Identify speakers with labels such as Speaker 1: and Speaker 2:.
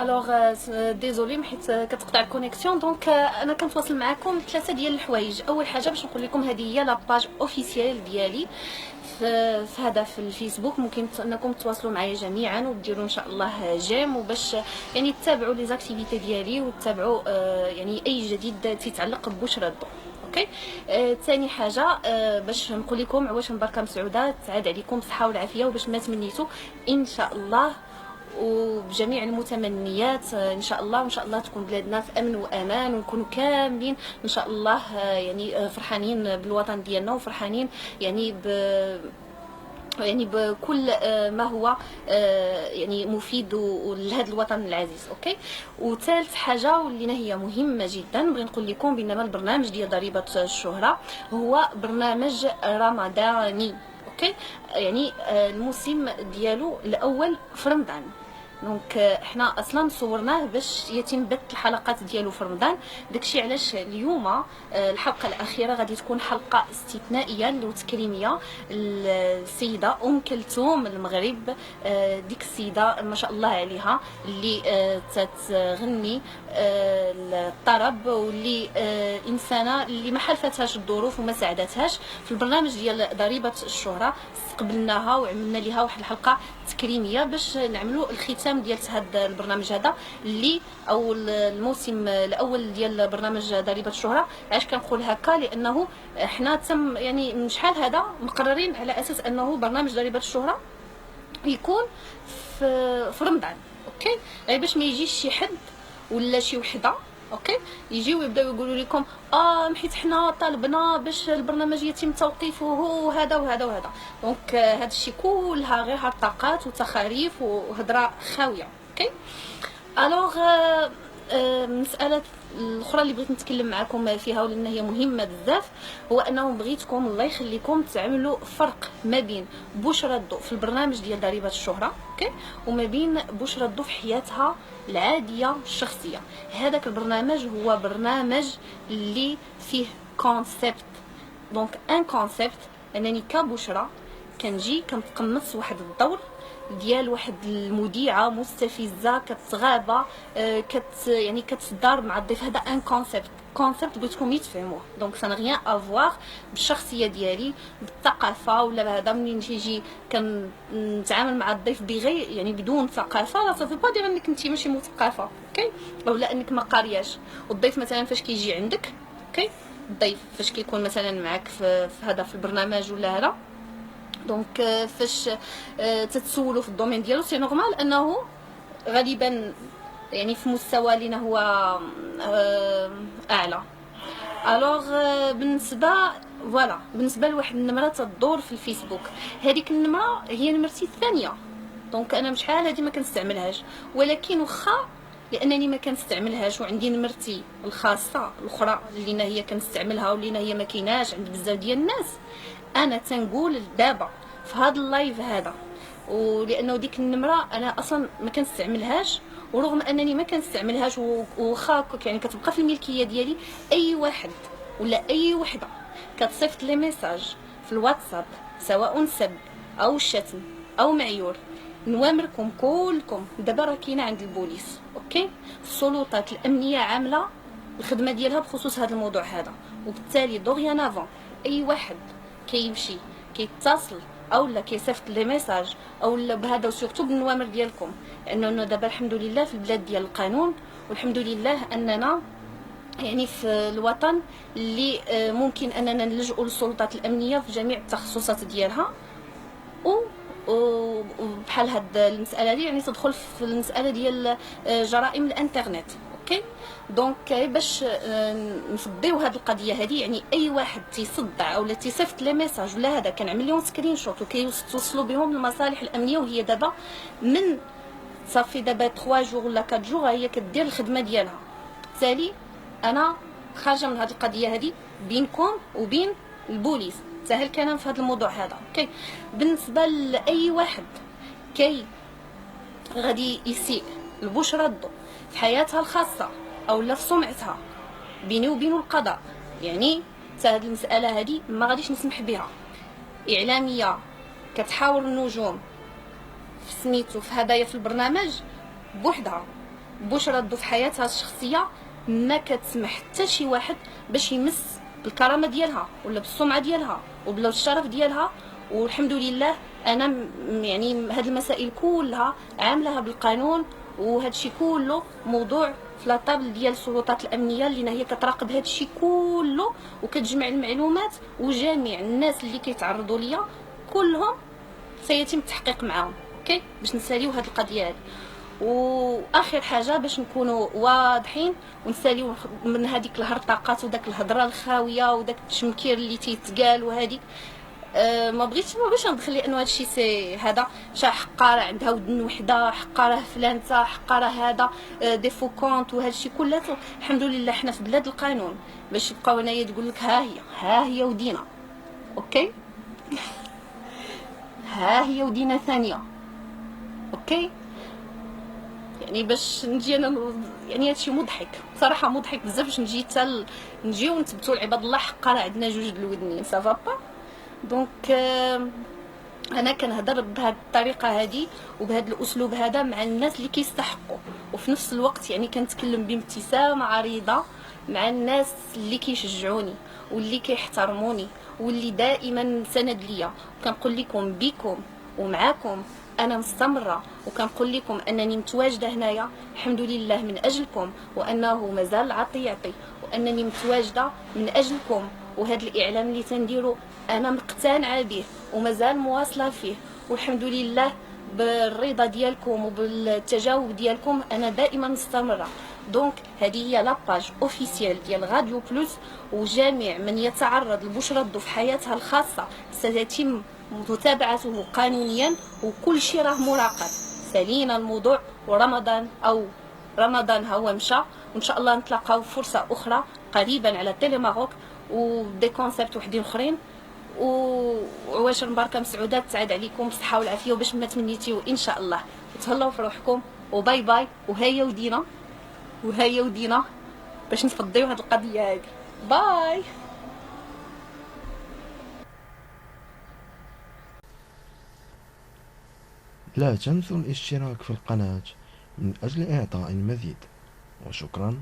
Speaker 1: الوغ ديزولي حيت كتقطع الكونيكسيون. دونك انا كنتواصل معكم 3 ديال الحوايج. اول حاجه باش نقول لكم هذه هي لاباج اوفيسيال ديالي في هذا في الفيسبوك. ممكن انكم تواصلوا معايا جميعا وديروا ان شاء الله جيم، وباش يعني تتابعوا لي زاكتيفيتي ديالي وتتابعوا يعني اي جديد تيتعلق ببشرى الضوء. اوكي. ثاني حاجه باش نقول لكم عواش مباركه مسعوده، تعاد عليكم الصحه والعافيه، وباش ما تمنيتوا ان شاء الله وبجميع المتمنيات ان شاء الله، وان شاء الله تكون بلادنا في امن وامان، ونكونوا كاملين ان شاء الله يعني فرحانين بالوطن ديالنا، وفرحانين يعني بكل ما هو يعني مفيد لهذا الوطن العزيز. اوكي. وثالث حاجه واللي هي مهمه جدا بغي نقول لكم بانما البرنامج ديال ضريبه الشهره هو برنامج رمضاني. اوكي. يعني الموسم ديالو الاول في رمضان. دونك احنا اصلا صورناه باش يتم بث الحلقات ديالو في رمضان. داكشي علاش اليوم الحلقه الاخيره غادي تكون حلقه استثنائيه وتكريميه السيده كلثوم المغرب. ديك السيده ما شاء الله عليها اللي تتغني الطرب، واللي انسانه اللي ما حالفتهاش الظروف وما ساعدتهاش. في البرنامج ديال ضريبه الشهره استقبلناها وعملنا ليها واحد الحلقه تكريميه باش نعملوا الختام ديال هذا البرنامج هذا اللي او الموسم الاول ديال برنامج ضريبه الشهره. علاش كنقول هكا؟ لانه احنا تم يعني من شحال هذا مقررين على اساس انه برنامج ضريبه الشهره يكون في رمضان. اوكي. غير باش ما يجيش شي حد ولا شي وحده اوكي يجيو يبداو يقولوا لكم حيت حنا طالبنا باش البرنامج يتم توقيفه وهذا وهذا وهذا. دونك هذا الشيء كلها غير هرطقات وتخاريف وهضره خاويه. اوكي. الوغ المساله الاخرى اللي بغيت نتكلم معكم فيها ولان هي مهمه بزاف هو انه بغيتكم الله يخليكم تعملوا فرق ما بين بشرى الضوء في البرنامج ديال ضريبه الشهره اوكي وما بين بشرى الضوء في حياتها العاديه الشخصيه. هذاك البرنامج هو برنامج اللي فيه كونسيبت. دونك ان كونسيبت انني كبشرى كنجي كنتقمص واحد الدور ديال واحد المذيعه مستفزه كتغابه يعني كتدار مع الضيف. هذا ان كونسيبت بغيتكم يتفهموه. دونك سان غيان افوار بالشخصيه ديالي بالثقافه ولا هذا. منين تيجي كنتعامل مع الضيف بغير يعني بدون ثقافه لا صافي با دير انك انت ماشي مثقفه اوكي او لا انك ما قارياش. والضيف مثلا فاش كيجي عندك اوكي الضيف فاش كيكون مثلا معك في هذا في البرنامج ولا هذا دونك فاش تتسولوا في الدومين ديالو سي نورمال انه غالبا يعني في مستوى لينا هو اعلى. الوغ بالنسبه لواحد النمره تدور في الفيسبوك هذيك النمره هي نمرتي الثانيه. دونك انا شحال هذه ما كنستعملهاش ولكن واخا لانني ما كنستعملهاش وعندي نمرتي الخاصه الاخرى اللي هي كنستعملها واللي هي ما كايناش عند بزاف ديال الناس. انا تنقول دابا في هذا اللايف هذا ولانه ديك النمره انا اصلا ما كنستعملهاش ورغم انني ما كنستعملهاش وخا يعني كتبقى في الملكيه ديالي. اي واحد ولا اي وحده كتصيفط لي ميساج في الواتساب سواء سب او شتم او معيور نوامركم كلكم دابا راه كاينه عند البوليس اوكي. السلطات الامنيه عامله الخدمه ديالها بخصوص هذا الموضوع هذا. وبالتالي دوغيان افون اي واحد كيمشي كيتصل او لا كيصيفط لي ميساج او لا بهذا وسورتو بالنوامر ديالكم لانه دابا الحمد لله في البلاد ديال القانون والحمد لله اننا يعني في الوطن اللي ممكن اننا نلجؤوا للسلطات الامنيه في جميع التخصصات ديالها. وبحال هاد المساله دي يعني تدخل في المساله ديال جرائم الانترنت اوكي. دونك باش نفضيو هاد القضيه هذه يعني اي واحد تيصدع اولا تيصيفط لي ميساج ولا هذا كنعمل لهم سكرين شوت وكيوصلوا بهم للمصالح الامنيه. وهي دابا من صافي دابا 3 جوغ ولا 4 جوغ هي كدير الخدمه ديالها. بالتالي انا خارجه من هاد القضيه هذه بينكم وبين البوليس سهل كلام في هذا الموضوع هذا اوكي. بالنسبه لاي واحد كي غادي يسيء البشرى الضوء في حياتها الخاصه او لا في سمعتها بيني وبينه القضاء يعني هذه المساله هذه ما غاديش نسمح بها. اعلاميه كتحاور النجوم في سميتو في هدايا في البرنامج بوحدها بشرى ردو في حياتها الشخصيه ما كتسمح حتى شي واحد باش يمس بالكرامه ديالها ولا بالسمعه ديالها ولا بالشرف ديالها. والحمد لله انا يعني هاد المسائل كلها عاملاها بالقانون، وهذا الشيء كله موضوع في لاطابل ديال السلطات الامنيه اللي هي كتراقب هذا الشيء كله وكتجمع المعلومات، وجميع الناس اللي كيتعرضوا ليا كلهم سيتم التحقيق معاهم. اوكي باش نساليو هذه القضيه هذه. واخر حاجه باش نكونوا واضحين ونساليو من هذيك الهرطقات وداك الهضره الخاويه وداك التشمكير اللي تيتقال وهذيك ما بغيتش ندخل لانه هذا الشيء سي هذا شا حقاره عندها ودن وحده، حقاره فلانته، حقاره هذا دي فو كونت، وهذا الشيء كلته الحمد لله حنا في بلاد القانون باش يبقاو هنايا تقول لك ها هي ودينا. اوكي ها هي ودينا ثانيه. اوكي يعني باش نجي انا يعني هادشي مضحك بصراحه، مضحك بزاف باش نجي نجيو نثبتوا لعباد الله حقاره عندنا جوج د الودنين صافا با. دونك انا كنهضر بهذه الطريقه هذه وبهذا الاسلوب هذا مع الناس اللي كيستحقوا، وفي نفس الوقت يعني كنتكلم بابتسامه عريضه مع الناس اللي كيشجعوني واللي كيحترموني واللي دائما سند ليا. كنقول لكم بكم ومعاكم انا مستمره، وكنقول لكم انني متواجده هنايا الحمد لله من اجلكم، وانه مازال العطي يعطي، وانني متواجده من اجلكم. وهذا الاعلام اللي تنديرو انا مقتنعه به ومازال مواصله فيه، والحمد لله بالرضا ديالكم وبالتجاوب ديالكم انا دائما مستمره. دونك هذه هي لاباج اوفيسيال ديال راديو بلوس، وجميع من يتعرض لبشرى الضو في حياتها الخاصه ستتم متابعته قانونيا، وكل شيء راه مراقب. سالينا الموضوع، ورمضان او رمضان هو مشى، وان شاء الله نتلاقاو فرصه اخرى قريبا على تيلي ماروك ودي كونسيبت وحدين اخرين. وعواشر مباركه مسعودات، تعاد عليكم بالصحه والعافيه وباش ما تمنيتيو ان شاء الله. تهلاو في روحكم وباي باي، وهيا ودينا باش نفضيو هاد القضيه هذه. باي.
Speaker 2: لا تنسوا الاشتراك في القناة من أجل إعطاء المزيد، وشكرا.